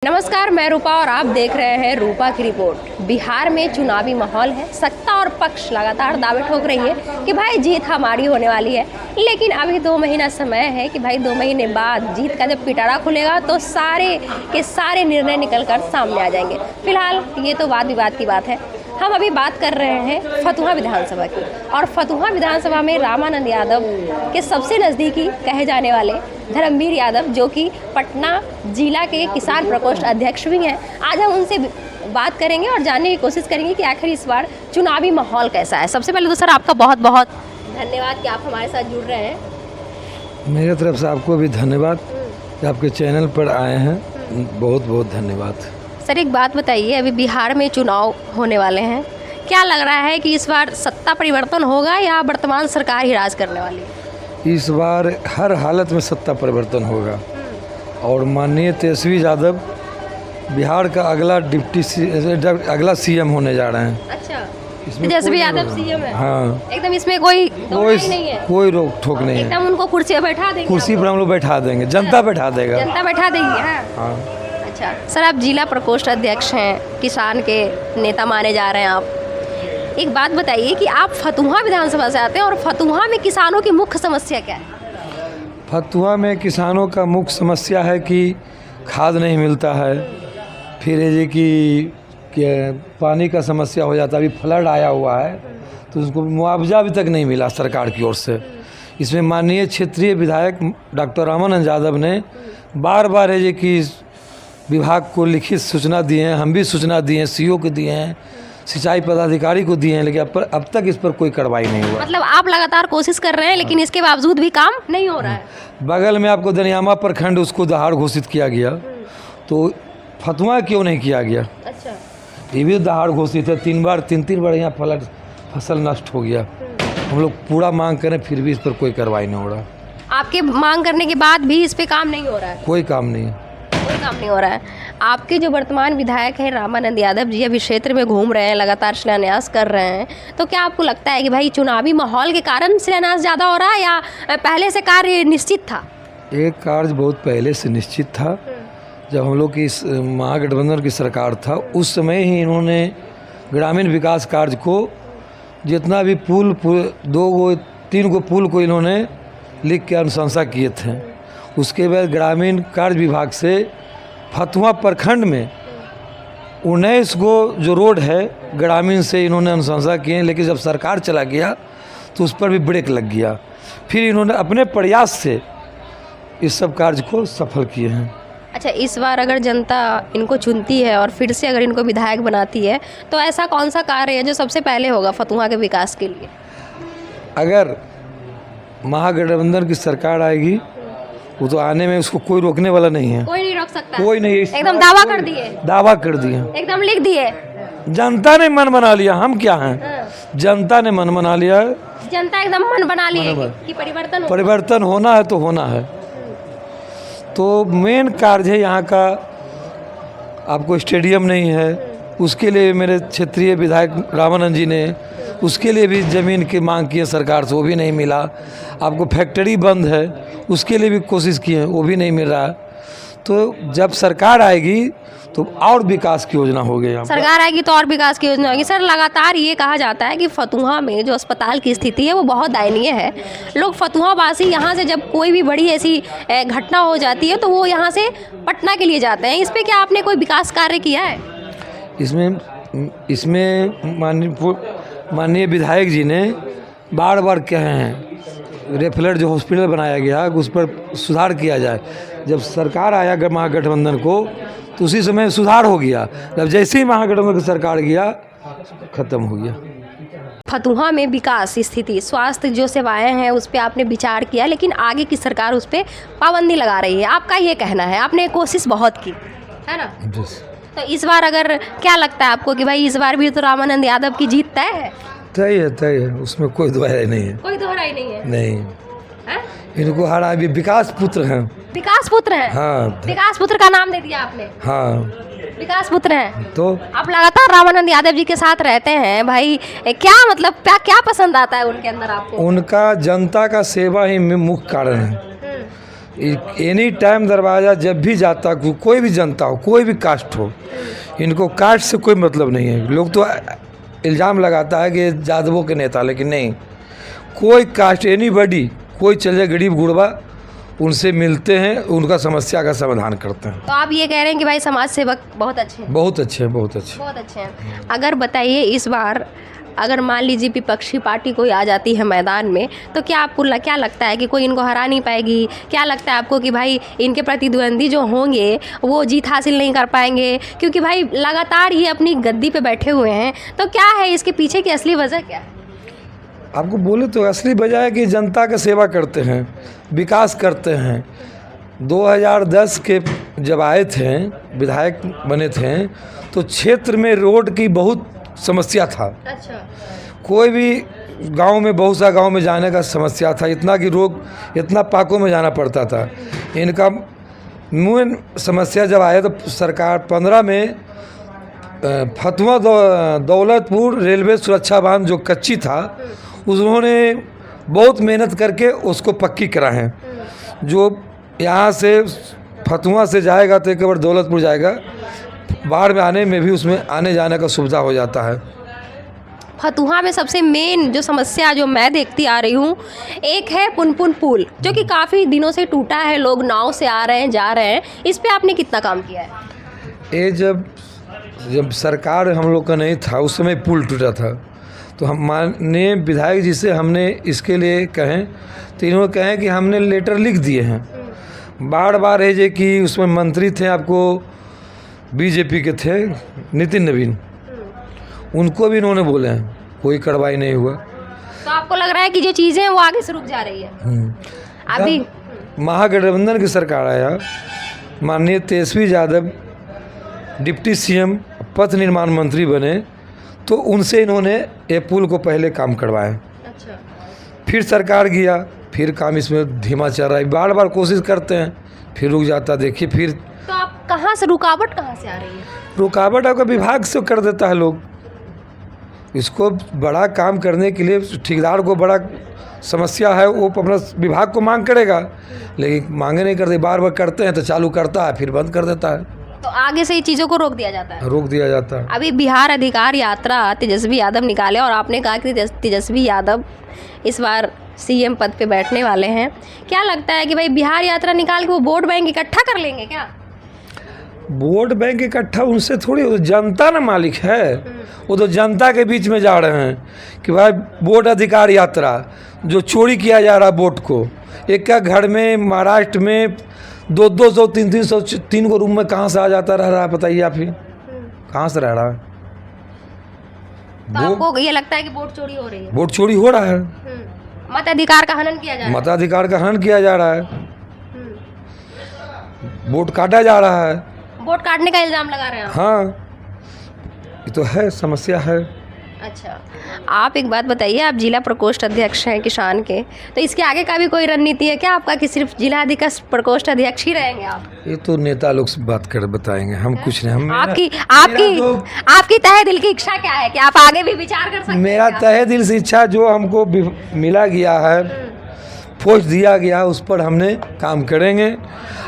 नमस्कार, मैं रूपा और आप देख रहे हैं रूपा की रिपोर्ट। बिहार में चुनावी माहौल है। सत्ता और पक्ष लगातार दावे ठोक रही है कि भाई जीत हमारी होने वाली है, लेकिन अभी 2 महीना समय है कि भाई 2 महीने बाद जीत का जब पिटारा खुलेगा तो सारे के सारे निर्णय निकल कर सामने आ जाएंगे। फिलहाल ये तो वाद विवाद की बात है। हम अभी बात कर रहे हैं फतुहा विधानसभा की, और फतुहा विधानसभा में रामानंद यादव के सबसे नज़दीकी कहे जाने वाले धर्मवीर यादव, जो कि पटना जिला के किसान प्रकोष्ठ अध्यक्ष भी हैं, आज हम उनसे बात करेंगे और जानने की कोशिश करेंगे कि आखिर इस बार चुनावी माहौल कैसा है। सबसे पहले तो सर आपका बहुत बहुत धन्यवाद कि आप हमारे साथ जुड़ रहे हैं। मेरी तरफ से आपको भी धन्यवाद कि आपके चैनल पर आए हैं। बहुत बहुत धन्यवाद। सर एक बात बताइए, अभी बिहार में चुनाव होने वाले हैं, क्या लग रहा है कि इस बार सत्ता परिवर्तन होगा या वर्तमान सरकार ही राज करने वाली है? इस बार हर हालत में सत्ता परिवर्तन होगा और माननीय तेजस्वी यादव बिहार का अगला सीएम होने जा रहे हैं। अच्छा, तेजस्वी यादव सीएम है? हाँ, एकदम इसमें कोई नहीं है, कोई रोक ठोक नहीं है। एकदम उनको कुर्सी पर बैठा देंगे, कुर्सी पर हम लोग बैठा देंगे, जनता बैठा देगा, जनता बैठा देगी। हाँ। अच्छा सर, आप जिला प्रकोष्ठ अध्यक्ष हैं, किसान के नेता माने जा रहे हैं आप। एक बात बताइए कि आप फतुहा विधानसभा से आते हैं और फतुहा में किसानों की मुख्य समस्या क्या है? फतुहा में किसानों का मुख्य समस्या है कि खाद नहीं मिलता है, फिर ये कि पानी का समस्या हो जाता है। अभी फ्लड आया हुआ है तो उसको मुआवजा अभी तक नहीं मिला सरकार की ओर से। इसमें माननीय क्षेत्रीय विधायक डॉक्टर रामानंद यादव ने बार बार ये कि विभाग को लिखित सूचना दिए हैं, हम भी सूचना दिए हैं, सीओ को दिए हैं, सिंचाई पदाधिकारी को दिए हैं, लेकिन अब तक इस पर कोई कार्रवाई नहीं हुआ। मतलब आप लगातार कोशिश कर रहे हैं लेकिन इसके बावजूद भी काम नहीं हो रहा है। बगल में आपको दनियामा प्रखंड उसको दहाड़ घोषित किया गया, तो फतुहा क्यों नहीं किया गया? अच्छा, ये भी दहाड़ घोषित है। 3 बार यहाँ फसल नष्ट हो गया। हम लोग पूरा मांग करें फिर भी इस पर कोई कार्रवाई नहीं हो रहा। आपके मांग करने के बाद भी इस पे काम नहीं हो रहा है? कोई काम नहीं हो रहा है। आपके जो वर्तमान विधायक हैं रामानंद यादव जी, अभी क्षेत्र में घूम रहे हैं, लगातार शिलान्यास कर रहे हैं, तो क्या आपको लगता है कि भाई चुनावी माहौल के कारण शिलान्यास ज़्यादा हो रहा है या पहले से कार्य निश्चित था? एक कार्य बहुत पहले से निश्चित था। जब हम लोग की महागठबंधन की सरकार था उस समय ही इन्होंने ग्रामीण विकास कार्य को जितना भी पुल 2-3 गो पुल को इन्होंने लिख के अनुशंसा किए थे। उसके बाद ग्रामीण कार्य विभाग से फतुहा प्रखंड में 19 गो जो रोड है ग्रामीण से इन्होंने अनुशंसा किए, लेकिन जब सरकार चला गया तो उस पर भी ब्रेक लग गया। फिर इन्होंने अपने प्रयास से इस सब कार्य को सफल किए हैं। अच्छा, इस बार अगर जनता इनको चुनती है और फिर से अगर इनको विधायक बनाती है तो ऐसा कौन सा कार्य है जो सबसे पहले होगा फतुहा के विकास के लिए? अगर महागठबंधन की सरकार आएगी वो तो आने में उसको कोई रोकने वाला नहीं है। कोई नहीं रोक सकता? कोई नहीं। एकदम दावा कर दिए? दावा कर दिए, एकदम लिख दिए। जनता ने मन बना लिया, हम क्या हैं? जनता ने मन बना लिया। जनता एकदम मन बना ली कि परिवर्तन होना है तो होना है। तो मेन कार्य है यहाँ का, आपको स्टेडियम नहीं है, उसके लिए मेरे क्षेत्रीय विधायक रामानंद जी ने उसके लिए भी ज़मीन की मांग की है सरकार से, वो भी नहीं मिला। आपको फैक्ट्री बंद है, उसके लिए भी कोशिश की है, वो भी नहीं मिल रहा। तो जब सरकार आएगी तो और विकास की योजना होगी। सरकार आएगी तो और विकास की योजना होगी। सर लगातार ये कहा जाता है कि फतुहा में जो अस्पताल की स्थिति है वो बहुत दयनीय है। लोग फतुहा वासी यहाँ से जब कोई भी बड़ी ऐसी घटना हो जाती है तो वो यहाँ से पटना के लिए जाते हैं। इस पर क्या आपने कोई विकास कार्य किया है? इसमें माननीय विधायक जी ने बार बार कहे हैं रेफरल जो हॉस्पिटल बनाया गया उस पर सुधार किया जाए। जब सरकार आया महागठबंधन को तो उसी समय सुधार हो गया। जब जैसे ही महागठबंधन की सरकार गया खत्म हो गया। फतुहा में विकास स्थिति, स्वास्थ्य जो सेवाएं हैं उस पर आपने विचार किया, लेकिन आगे की सरकार उस पर पाबंदी लगा रही है, आपका ये कहना है। आपने कोशिश बहुत की है ना? तो इस बार अगर क्या लगता है आपको कि भाई इस बार भी तो रामानंद यादव की जीत तय है? तय है, उसमें कोई दोहराई नहीं है। कोई दोहराई नहीं है? नहीं है? इनको हरा भी विकास पुत्र हैं। विकास पुत्र हैं? हाँ, विकास पुत्र का नाम दे दिया आपने। हाँ, विकास पुत्र हैं। तो आप लगातार रामानंद यादव जी के साथ रहते हैं भाई, क्या मतलब क्या पसंद आता है उनके अंदर आपको? उनका जनता का सेवा ही मुख्य कारण है। एनी टाइम दरवाज़ा जब भी जाता, कोई भी जनता हो, कोई भी कास्ट हो, इनको कास्ट से कोई मतलब नहीं है। लोग तो इल्ज़ाम लगाता है कि ये यादवों के नेता, लेकिन नहीं, कोई कास्ट एनीबॉडी, कोई चले गरीब गुरबा, उनसे मिलते हैं, उनका समस्या का समाधान करते हैं। तो आप ये कह रहे हैं कि भाई समाज सेवक बहुत अच्छे हैं? बहुत अच्छे हैं, बहुत अच्छे। बहुत अच्छे हैं। अगर बताइए, इस बार अगर मान लीजिए विपक्षी पार्टी कोई आ जाती है मैदान में, तो क्या आपको क्या लगता है कि कोई इनको हरा नहीं पाएगी? क्या लगता है आपको कि भाई इनके प्रतिद्वंदी जो होंगे वो जीत हासिल नहीं कर पाएंगे? क्योंकि भाई लगातार ये अपनी गद्दी पे बैठे हुए हैं, तो क्या है इसके पीछे की असली वजह क्या है? आपको बोले तो असली वजह है कि जनता का सेवा करते हैं, विकास करते हैं। 2010 के जब आए थे, विधायक बने थे, तो क्षेत्र में रोड की बहुत समस्या था। अच्छा। कोई भी गांव में, बहुत सा गांव में जाने का समस्या था, इतना कि रोड इतना पाकों में जाना पड़ता था। इनका मेन समस्या जब आया तो सरकार 15 में फतवा दौलतपुर रेलवे सुरक्षा बांध जो कच्ची था, उन्होंने बहुत मेहनत करके उसको पक्की करा है। जो यहाँ से फतुआ से जाएगा तो एक बार दौलतपुर जाएगा, बाढ़ में आने में भी उसमें आने जाने का सुविधा हो जाता है। फतुहा में सबसे मेन जो समस्या जो मैं देखती आ रही हूँ, एक है पुनपुन पुल, जो कि काफ़ी दिनों से टूटा है, लोग नाव से आ रहे हैं, जा रहे हैं। इस पे आपने कितना काम किया है? ये जब सरकार हम लोग का नहीं था, उस समय पुल टूटा था, तो हम माननीय विधायक जी से हमने इसके लिए कहें, तो इन्होंने कहें कि हमने लेटर लिख दिए हैं। बार बार है जे कि उसमें मंत्री थे, आपको बीजेपी के थे नितिन नवीन, उनको भी इन्होंने बोले हैं, कोई कार्रवाई नहीं हुआ। तो आपको लग रहा है कि जो चीज़ें हैं वो आगे से रुक जा रही है? अभी महागठबंधन की सरकार आया, माननीय तेजस्वी यादव डिप्टी सीएम पथ निर्माण मंत्री बने, तो उनसे इन्होंने ये पुल को पहले काम करवाया। अच्छा। फिर सरकार गया, फिर काम इसमें धीमा चल रहा है, बार बार कोशिश करते हैं, फिर रुक जाता। देखिए फिर तो आप कहाँ से, रुकावट कहाँ से आ रही है? रुकावट आपका विभाग से कर देता है लोग। इसको बड़ा काम करने के लिए ठेकेदार को बड़ा समस्या है, वो अपना विभाग को मांग करेगा, लेकिन मांगे नहीं करते, बार बार करते हैं तो चालू करता है, फिर बंद कर देता है। तो आगे से ये चीज़ों को रोक दिया जाता है? रोक दिया जाता है। अभी बिहार अधिकार यात्रा तेजस्वी यादव निकाले, और आपने कहा कि तेजस्वी यादव इस बार सीएम पद पे बैठने वाले हैं। क्या लगता है कि भाई बिहार यात्रा निकाल के वो वोट बैंक इकट्ठा कर लेंगे क्या? वोट बैंक इकट्ठा उनसे थोड़ी, जनता ना मालिक है, वो तो जनता के बीच में जा रहे हैं कि भाई वोट अधिकार यात्रा, जो चोरी किया जा रहा वोट को, एक घर में महाराष्ट्र में 200 300 3 को रूम में कहाँ से आ जाता रह रहा है, बताइए आप ही, कहाँ से रह रहा है? तो आपको ये लगता है कि वोट चोरी हो रही है? वोट चोरी हो रहा है, मताधिकार का हनन किया जा रहा है। मताधिकार का हनन किया जा रहा है, वोट काटा जा रहा है, वोट काटने का इल्जाम लगा रहे हैं आप? हाँ, ये तो है, समस्या है। अच्छा, आप एक बात बताइए, आप जिला प्रकोष्ठ अध्यक्ष हैं किसान के, तो इसके आगे का भी कोई रणनीति है क्या आपका कि सिर्फ जिला अध्यक्ष प्रकोष्ठ अध्यक्ष ही रहेंगे आप? ये तो नेता लोग से बात कर बताएंगे, हम कुछ नहीं। हम आपकी तहे दिल की इच्छा क्या है कि आप आगे भी विचार कर सकते हैं? मेरा तहे दिल से इच्छा, जो हमको मिला गया है, पोस्ट दिया गया, उस पर हमने काम करेंगे।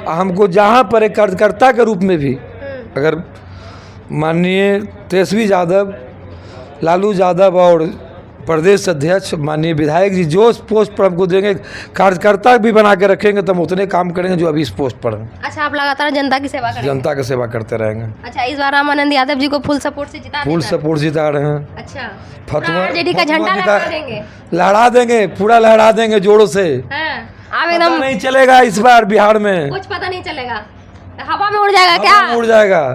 हमको जहाँ पर एक कार्यकर्ता के रूप में भी, अगर माननीय तेजस्वी यादव, लालू यादव और प्रदेश अध्यक्ष माननीय विधायक जी जो इस पोस्ट पर हमको देंगे, कार्यकर्ता भी बना के रखेंगे, तो हम उतने काम करेंगे जो अभी इस पोस्ट पर हैं। अच्छा, आप लगातार जनता की सेवा करेंगे? जनता की सेवा करते रहेंगे। अच्छा, इस बार रामानंद यादव जी को फुल सपोर्ट से जिता फुल सपोर्ट जिता रहे हैं। अच्छा, फतुआ आरजेडी का झंडा लहरा देंगे? लहरा देंगे, पूरा लहरा देंगे जोरों से। आप एकदम नहीं चलेगा इस बार बिहार में, कुछ पता नहीं चलेगा, हवा में उड़ जाएगा क्या? उड़ जाएगा,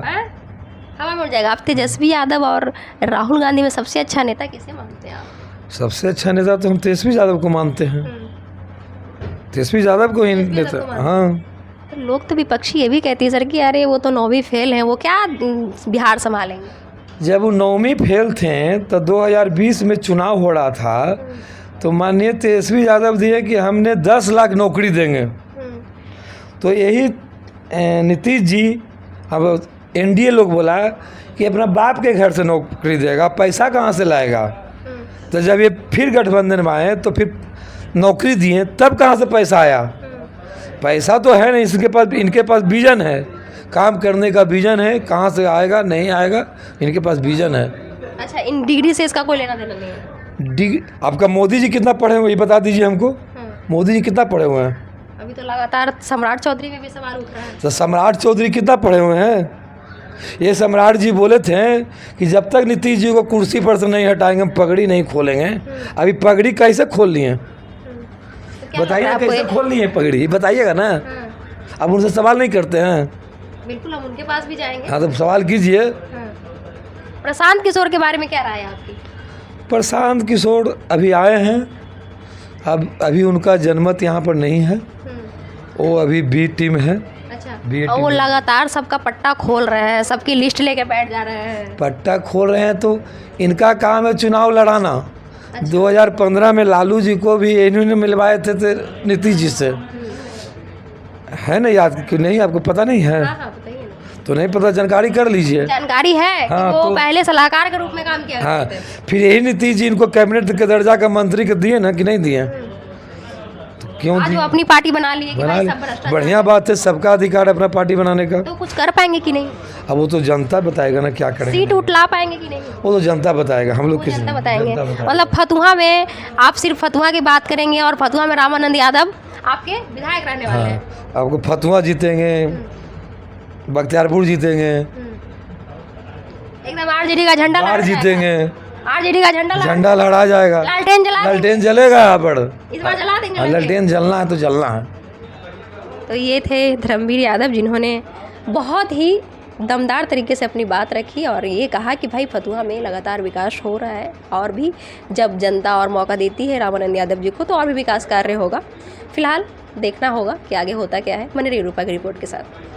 हवा में उड़ जाएगा। आप तेजस्वी यादव और राहुल गांधी में सबसे अच्छा नेता किसे मानते हैं आप? सबसे अच्छा नेता तो हम तेजस्वी यादव को मानते हैं, तेजस्वी यादव को ही नेता। हाँ, तो लोग तो विपक्षी ये भी कहती है सर कि अरे वो तो 9वीं फेल हैं, वो क्या बिहार संभालेंगे? जब वो 9वीं फेल थे तो 2020 में चुनाव हो रहा था, तो माननीय तेजस्वी यादव दिए कि हमने 10 लाख नौकरी देंगे। तो यही नीतीश जी, अब एनडीए लोग बोला कि अपना बाप के घर से नौकरी देगा, पैसा कहाँ से लाएगा? तो जब ये फिर गठबंधन में आए तो फिर नौकरी दिए, तब कहाँ से पैसा आया? पैसा तो है नहीं, इसके पास, इनके पास विजन है, काम करने का विजन है, कहाँ से आएगा नहीं आएगा, इनके पास विजन है। अच्छा, इन डिग्री से इसका कोई लेना देना नहीं है? आपका मोदी जी कितना पढ़े हुए ये बता दीजिए हमको। मोदी जी कितना पढ़े हुए हैं? अभी तो लगातार सम्राट चौधरी में भी सवाल उठ रहा है। तो सम्राट चौधरी कितना पढ़े हुए हैं? ये सम्राट जी बोले थे कि जब तक नीतीश जी को कुर्सी पर से नहीं हटाएंगे हम पगड़ी नहीं खोलेंगे। अभी पगड़ी कैसे खोल लिए? बताइए कैसे खोल लिए पगड़ी, बताइएगा ना। अब उनसे सवाल नहीं करते हैं? बिल्कुल, हम उनके पास भी जाएंगे। हाँ तो सवाल कीजिए। प्रशांत किशोर के बारे में क्या राय है आपकी? प्रशांत किशोर अभी आए हैं, अब अभी उनका जनमत यहाँ पर नहीं है, वो अभी बी टीम है। अच्छा, और वो लगातार सबका पट्टा खोल रहे हैं, सबकी लिस्ट लेके बैठ जा रहे हैं। पट्टा खोल रहे हैं तो इनका काम है चुनाव लड़ाना। 2015 में लालू जी को भी इन्होंने मिलवाए थे नीतीश जी से, है ना? याद क्यों नहीं? आपको पता नहीं है? हाँ, बताइए ना। तो नहीं पता, जानकारी कर लीजिए। जानकारी है हाँ, कि वो तो पहले सलाहकार के रूप में काम किया हाँ, करते थे। फिर यही नीतीश जी इनको कैबिनेट के दर्जा का मंत्री के दिए ना कि नहीं दिए? तो क्यों आज दिए? वो अपनी पार्टी बना ली है कि भाई सब भ्रष्टाचार। बढ़िया बात है, सबका अधिकार है अपना पार्टी बनाने का। तो कुछ कर पाएंगे कि नहीं? अब वो तो जनता बताएगा ना क्या करेंगे। सीट उठला पाएंगे कि नहीं? वो तो जनता बताएगा, हम लोग किसी जनता बताएंगे। जनता बताएगा। मतलब फतुहा में आप सिर्फ फतुहा की बात करेंगे और फतुहा में रामानंद यादव आपके विधायक रहने वाले हैं। आपको फतुहा जीतेंगे, बख्तियारपुर जीतेंगे, एकदम आरजेडी का झंडा बाहर लहरा जीतेंगे, जाएगा। आरजेडी का झंडा झंडा लहरा जाएगा, लालटेन जला देंगे। लालटेन जलेगा यहाँ पर। इस बार जला देंगे हाँ, लालटेन जलना है तो जलना है। तो ये थे धर्मवीर यादव, जिन्होंने बहुत ही दमदार तरीके से अपनी बात रखी और ये कहा कि भाई फतुहा में लगातार विकास हो रहा है और भी जब जनता और मौका देती है रामानंद यादव जी को तो और भी विकास कार्य होगा। फिलहाल देखना होगा कि आगे होता क्या है। बने रहिए रूपा की रिपोर्ट के साथ।